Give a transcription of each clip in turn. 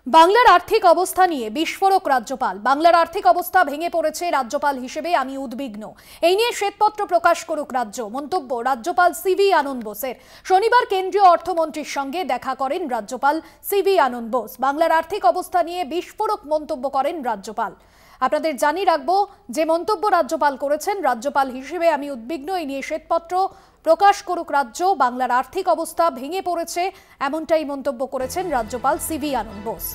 বাংলার আর্থিক অবস্থা নিয়ে বিস্ফোরক রাজ্যপাল। বাংলার আর্থিক অবস্থা ভেঙে পড়েছে, রাজ্যপাল হিসেবে আমি উদ্বিগ্ন। এই নিয়ে শ্বেতপত্র প্রকাশ করুক রাজ্য। মন্তব্য রাজ্যপাল সিভি আনন্দ বোসের। শনিবার কেন্দ্রীয় অর্থমন্ত্রীর সঙ্গে দেখা করেন রাজ্যপাল সিভি আনন্দ বোস। বাংলার আর্থিক অবস্থা নিয়ে বিস্ফোরক মন্তব্য করেন রাজ্যপাল। আপনাদের জানিয়ে রাখবো যে মন্তব্য রাজ্যপাল করেছেন, রাজ্যপাল হিসেবে আমি উদ্বিগ্ন। এই নিয়ে শ্বেতপত্র প্রকাশ করুক রাজ্য। বাংলার আর্থিক অবস্থা ভেঙে পড়েছে, এমনটাই মন্তব্য করেছেন রাজ্যপাল সিভি আনন্দ বোস।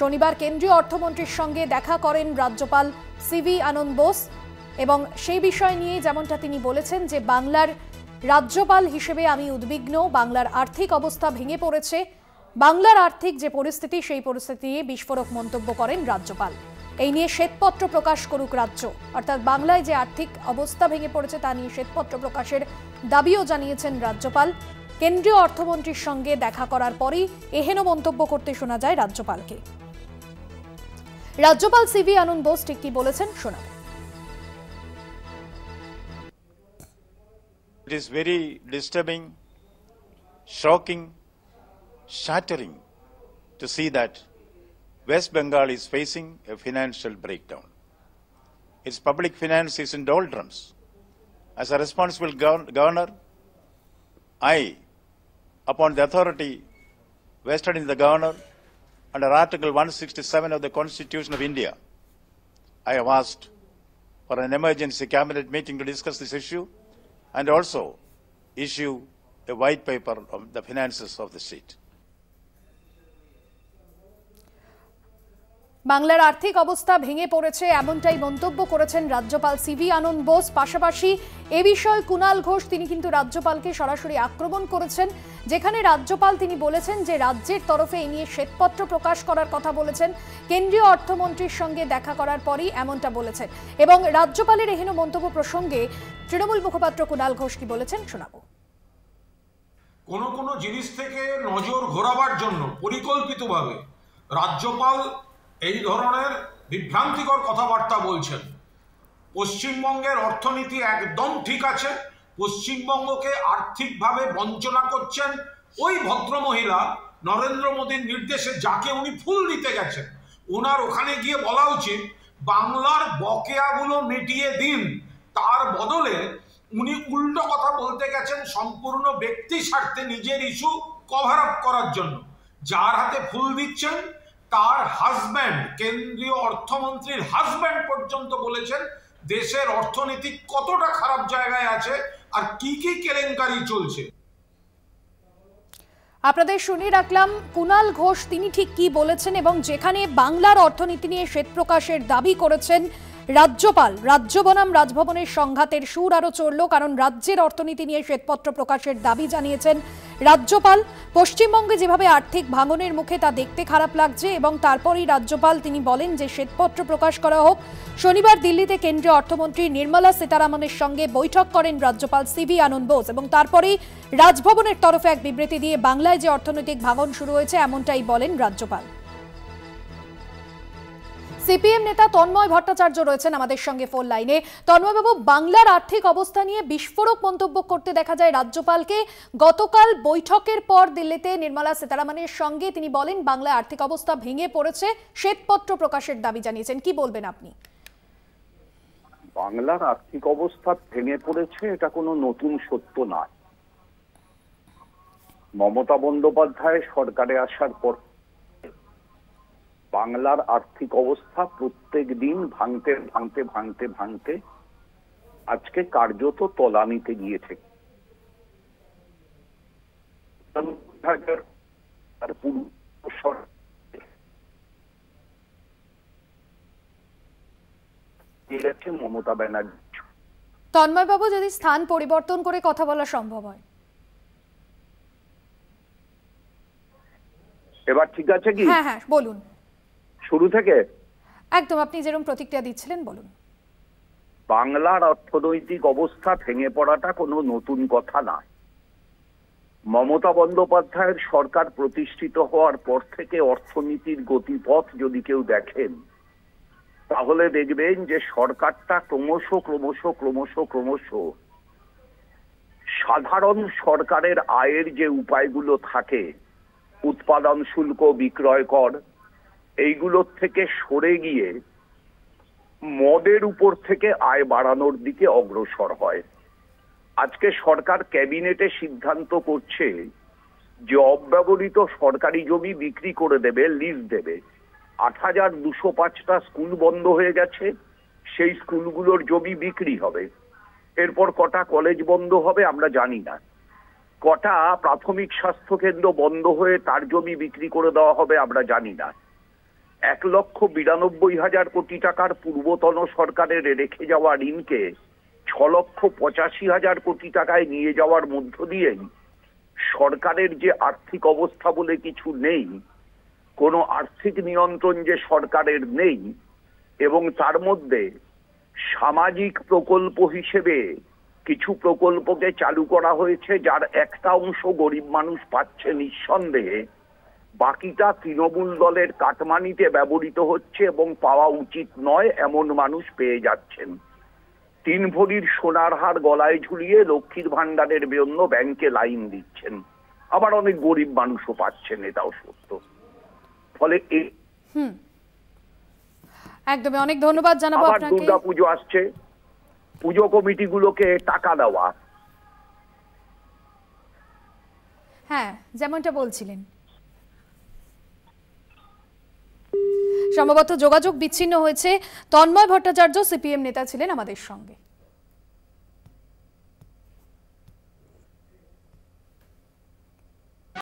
শনিবার কেন্দ্রীয় অর্থমন্ত্রীর সঙ্গে দেখা করেন রাজ্যপাল সিভি আনন্দ বোস এবং সেই বিষয় নিয়ে যেমনটা তিনি বলেছেন যে বাংলার রাজ্যপাল হিসেবে আমি উদ্বিগ্ন। বাংলার আর্থিক অবস্থা ভেঙে পড়েছে, বাংলার আর্থিক যে পরিস্থিতি সেই পরিস্থিতি নিয়ে বিস্ফোরক মন্তব্য করেন রাজ্যপাল। এই নিয়ে শ্বেতপত্র প্রকাশ করুক রাজ্য, অর্থাৎ বাংলায় যে আর্থিক অবস্থা ভেঙে পড়েছে তা নিয়ে শ্বেতপত্র প্রকাশের দাবিও জানিয়েছেন রাজ্যপাল। কেন্দ্রীয় অর্থমন্ত্রীর সঙ্গে দেখা করার পরই এহেন মন্তব্য করতে শোনা যায় রাজ্যপালকে। রাজ্যপাল সিভি আনন্দ বোস ঠিক কি বলেছেন শোনাব। It is very disturbing, shocking, shattering to see that West Bengal is facing a financial breakdown. Its public finance is in doldrums. As a responsible governor, I, upon the authority vested in the governor under Article 167 of the Constitution of India, I have asked for an emergency cabinet meeting to discuss this issue and also issue a white paper on the finances of the state. বাংলার আর্থিক অবস্থা ভেঙে পড়েছে এমনটাই মন্তব্য করেছেন রাজ্যপাল CV আনন্দ বোস। পাশাপাশি এ বিষয়ে কুণাল ঘোষ তিনি কিন্তু রাজ্যপালকে সরাসরি আক্রমণ করেছেন, যেখানে রাজ্যপাল তিনি বলেছেন যে রাজ্যের তরফে এই নিয়ে শ্বেতপত্র প্রকাশ করার কথা বলেছেন। কেন্দ্রীয় অর্থমন্ত্রীর সঙ্গে দেখা করার পরই এমনটা বলেছেন এবং রাজ্যপালের এহেন মন্তব্য প্রসঙ্গে তৃণমূল মুখপাত্র কুণাল ঘোষ কি বলেছেন শোনাবো। কোনো জিনিস থেকে নজর ঘোরাবার জন্য পরিকল্পিতভাবে রাজ্যপাল এই ধরনের বিভ্রান্তিকর কথাবার্তা বলছেন। পশ্চিমবঙ্গের অর্থনীতি একদম ঠিক আছে, পশ্চিমবঙ্গকে আর্থিকভাবে বঞ্চনা করছেন ওই ভদ্রমহিলা নরেন্দ্র মোদীর নির্দেশে, যাকে উনি ফুল দিতে গেছেন। ওনার ওখানে গিয়ে বলা উচিত বাংলার বকেয়াগুলো মিটিয়ে দিন, তার বদলে উনি উল্টো কথা বলতে গেছেন সম্পূর্ণ ব্যক্তি স্বার্থে নিজের ইস্যু কভার আপ করার জন্য। যার হাতে ফুল দিচ্ছেন তার হাজব্যান্ড, কেন্দ্রীয় অর্থমন্ত্রীর হাজব্যান্ড পর্যন্ত বলেছেন দেশের অর্থনীতি কতটা খারাপ জায়গায় আছে আর কি কি কেলেঙ্কারি চলছে। আপনাদের শুনিয়ে রাখলাম কুণাল ঘোষ তিনি ঠিক কি বলেছেন এবং যেখানে বাংলার অর্থনীতি নিয়ে শ্বেত প্রকাশের দাবি করেছেন রাজ্যপাল। রাজ্য বনাম রাজভবনের সংঘাতের সুর আরো চড়ল, কারণ রাজ্যের অর্থনীতি নিয়ে শ্বেতপত্র প্রকাশের দাবি জানিয়েছেন রাজ্যপাল। পশ্চিমবঙ্গে যেভাবে আর্থিক ভাঙনের মুখে তা দেখতে খারাপ লাগছে এবং তারপরই রাজ্যপাল তিনি বলেন যে শ্বেতপত্র প্রকাশ করা হোক। শনিবার দিল্লিতে কেন্দ্রীয় অর্থমন্ত্রী নির্মলা সীতারামনের সঙ্গে বৈঠক করেন রাজ্যপাল সিভি আনন্দ বোস এবং তারপরেই রাজভবনের তরফে এক বিবৃতি দিয়ে বাংলায় যে অর্থনৈতিক ভাঙন শুরু হয়েছে এমনটাই বলেন রাজ্যপাল। সিপিএম নেতা তন্ময় ভট্টাচার্য রয়েছেন আমাদের সঙ্গে ফোন লাইনে। তন্ময়বাবু, বাংলার আর্থিক অবস্থা নিয়ে বিস্ফোরক মন্তব্য করতে দেখা যায় রাজ্যপালকে। গতকাল বৈঠকের পর দিল্লিতে নির্মলা সীতারামনের সঙ্গে তিনি বলেন বাংলার আর্থিক অবস্থা ভেঙে পড়েছে, শ্বেতপত্র প্রকাশের দাবি জানিয়েছেন। কি বলবেন আপনি? বাংলার আর্থিক অবস্থা ভেঙে পড়েছে এটা কোনো নতুন সত্য নয়। মমতা বন্দ্যোপাধ্যায় সরকারে আসার পর বাংলার আর্থিক অবস্থা প্রত্যেক দিন ভাঙতে ভাঙতে ভাঙতে ভাঙতে আজকে কার্যত তলানিতে গিয়েছে। মমতা ব্যানার্জি। তন্ময়বাবু, যদি স্থান পরিবর্তন করে কথা বলা সম্ভব হয়। এবার ঠিক আছে কি? হ্যাঁ হ্যাঁ বলুন। শুরু থেকে একদম আপনি যেরকম প্রতিক্রিয়া দিচ্ছিলেন বলুন। বাংলার অর্থনৈতিক অবস্থা ভেঙে পড়াটা কোনো নতুন কথা নয়। মমতা বন্দ্যোপাধ্যায়ের সরকার প্রতিষ্ঠিত হওয়ার পর থেকে অর্থনীতির গতিপথ যদি কেউ দেখেন তাহলে দেখবেন যে সরকারটা ক্রমশ সাধারণ সরকারের আয়ের যে উপায়গুলো থাকে, উৎপাদন শুল্ক, বিক্রয় কর, এইগুলোর থেকে সরে গিয়ে মদের উপর থেকে আয় বাড়ানোর দিকে অগ্রসর হয়। আজকে সরকার ক্যাবিনেটে সিদ্ধান্ত করছে যে অব্যবহৃত সরকারি জমি বিক্রি করে দেবে, লিজ দেবে। ৮,২০৫টা স্কুল বন্ধ হয়ে গেছে, সেই স্কুলগুলোর জমি বিক্রি হবে। এরপর কটা কলেজ বন্ধ হবে আমরা জানি না, কটা প্রাথমিক স্বাস্থ্য কেন্দ্র বন্ধ হয়ে তার জমি বিক্রি করে দেওয়া হবে আমরা জানি না। ১,৯২,০০০ কোটি টাকার পূর্বতন সরকারের রেখে যাওয়া ঋণকে ৬,৮৫,০০০ কোটি টাকায় নিয়ে যাওয়ার মধ্য দিয়েই সরকারের যে আর্থিক অবস্থা বলে কিছু নেই, কোনো আর্থিক নিয়ন্ত্রণ যে সরকারের নেই, এবং তার মধ্যে সামাজিক প্রকল্প হিসেবে কিছু প্রকল্পকে চালু করা হয়েছে যার একটা অংশ গরিব মানুষ পাচ্ছে নিঃসন্দেহে, বাকিটা তৃণমূল দলের কাটমানিতে ব্যবহৃত হচ্ছে এবং পাওয়া উচিত নয় এমন মানুষ পেয়ে যাচ্ছেন। ৩ ভরির সোনার হার গলায় ঝুলিয়ে লক্ষ্মীর ভান্ডারের জন্য ব্যাংকে লাইন দিচ্ছেন, আবার অনেক গরিব মানুষও পাচ্ছেন, এটাও সত্য। ফলে একদমই, অনেক ধন্যবাদ জানাবো আপনাকে। দুর্গা পুজো আসছে, পুজো কমিটিগুলোকে টাকা দেওয়া, হ্যাঁ যেমনটা বলছিলেন। সম্ভবত যোগাযোগ বিচ্ছিন্ন হয়েছে। তন্ময় ভট্টাচার্য সিপিএম নেতা ছিলেন আমাদের সঙ্গে।